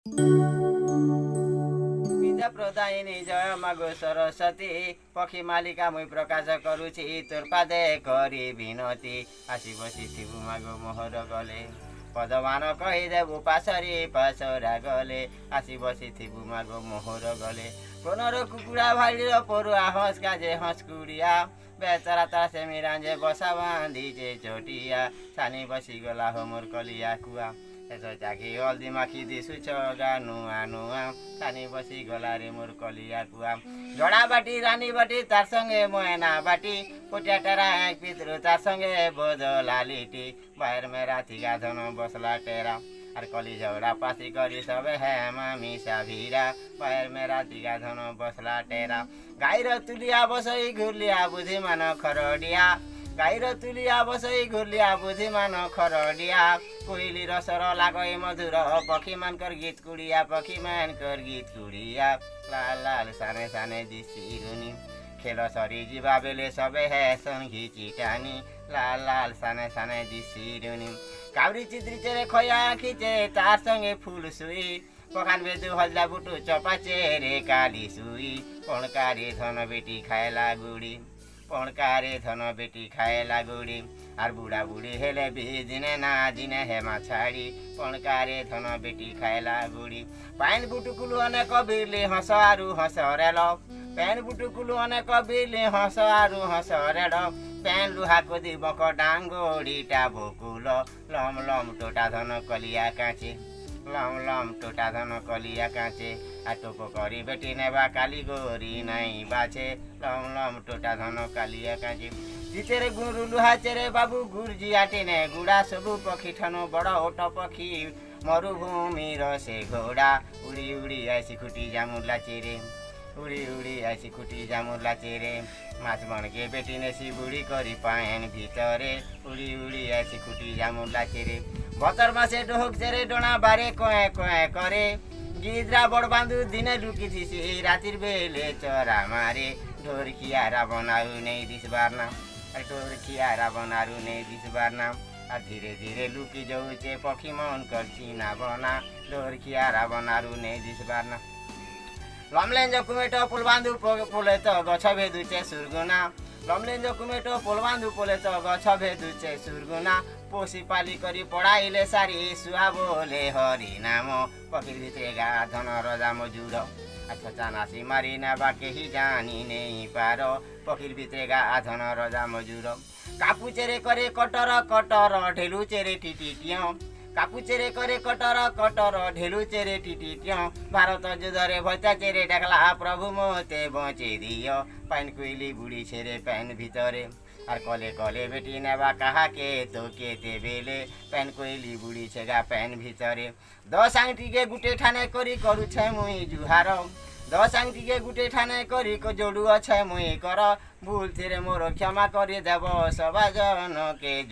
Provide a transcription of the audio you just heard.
विद्या प्रदायिनी जय मागो सरस्वती पक्षी मालिका मुई प्रकाश करुछि तोर पादे करी विनती आसी बसी थिबु मागो मोहर गले पदमान कहिदेबु पासरी पासरा गले आसी बसी थिबु मागो मोहर गले कोनर कुकुड़ा भाड़ीर परुआ हंस काजे हंस कुड़िया बेचारा ता से मिरांजे बसा बांधीचे चोटिया सानी बसी गला हो मोर कलिया कुआ एसो चाकी हल्दी माखी दिसु छगा नुआ नुआ सानी बसी गला रे मोर कलिया कुआ जड़ा बाटी रानी बाटी तार संगे मोयना बाटी कोटिया टेरा एक पितरु तार संगे बदला लिटी बाहर में राती गाधन बसला टेरा আর কলি ঝগড়া পাশি করি সবে হ্যাঁ মামি সাভিরা পায়ের মেরা দিঘা ধন বসলা টেরা গাইর তুলিয়া বসই ঘুরলিয়া বুদ্ধিমান খরডিয়া গাইর তুলিয়া বসই ঘুরলিয়া বুদ্ধিমান খরডিয়া কোইলি রসর লাগই মধুর পক্ষী মানকর গীত কুড়িয়া পক্ষী মানকর গীত কুড়িয়া লাল লাল সানে সানে দিশিরুনি খেল সরি যা বেলে সবে হ্যাঁ সঙ্গী চিটানি লাল লাল সানে সানে দিশিরুনি কাউরি চিত্রি চেরে খয়া খিচে তার সঙ্গে ফুল সুই পখান বেদু হলদা বুটু চপা চেরে কালি সুই পণকারে ধন বেটি খায়লা গুড়ি পণকারে ধন বেটি খায়লা গুড়ি আর বুড়া বুড়ি হেলে দিনে না দিনে হেমা ছাড়ি পণকারে ধন বেটি খায়লা গুড়ি পাইন বুটুকুলু অনেক বিরলি হস আরু হস রেল প্যান বুটুকুলু অনেক বিরলি হস আরু হস রেল প্যান লুহা কদি বক ডাঙ্গড়িটা বকুল লম লম টোটা ধন কলিয়া কাঁচে লম লম টোটা ধন কলিয়া কাঁচে আর টোপ করি বেটি নেবা কালি গরি নাই বাছে লম লম টোটা ধন কালিয়া কাঁচে জিতেরে গুরু লুহা চেরে বাবু গুরজিয়া টেনে গুড়া সবু পক্ষী ঠন বড় ওট পক্ষী মরুভূমির সে ঘোড়া উড়ি উড়ি আইসি খুটি জামুলা চেরে উড়ি উড়ি আইসি খুটি জামুলা চেরে মাছ বনকে বেটি নেছি বুড়ি করি পায়েন ভিতরে উড়ি উড়ি আইসি খুটি জামুলা চেরে বতর মাসে ডোহক চেরে ডোনা বারে কয়ে কয়ে করে গিদ্রা বড় বান্ধু দিনে লুকি থিসি রাতির বেলে চরা মারে ঢোরকিয়া রাবণ আরু নেই দিসবার না ঢোরকিয়া রাবণ আরু নেই দিসবার না আর ধীরে ধীরে লুকি যাউছে পক্ষী মন করছি না বনা ঢোরকিয়া রাবণ আরু নেই দিসবার না লমলেঞ্জ কুমেটো পুল বান্ধু পোলে তো গছ ভেদুছে সুরগুনা লমলেঞ্জ কুমেটো পুল বান্ধু পোলে তো গছ ভেদুছে সুরগুনা পোষি পালি করি পড়াইলে সারি শুয়া বলে হরি নাম পক্ষীর ভিতরে গা ধন রজা মজুর আচ্ছা চানাসি মারি নেবা কেহি জানি নেই পার পক্ষীর ভিতরে গা ধন রজা মজুর কাপু চেরে করে কটর কটর ঢেলু চেরে টিটিটিয় কাপু চেরে করে কটর কটর ঢেলু চেরে টিটিটিয় ভারত যুদ্ধরে ভত্যা চেরে ডাকলা প্রভু মতে বঁচে দিও পাইন কুইলি বুড়ি ছেড়ে প্যান ভিতরে আর কলে কলে বেটি নেবা কাহাকে তো কেতে বেলে প্যান কইলি বুড়ি ছেগা প্যান ভিতরে 10 আংটিকে গুটে ঠানে করি করুছে মুই জুহার 10 আংটিকে গুটে ঠানে করি যোড়ু আছে মুই কর ভুল ছেড়ে মোর ক্ষমা করে দেব সবা জনকে।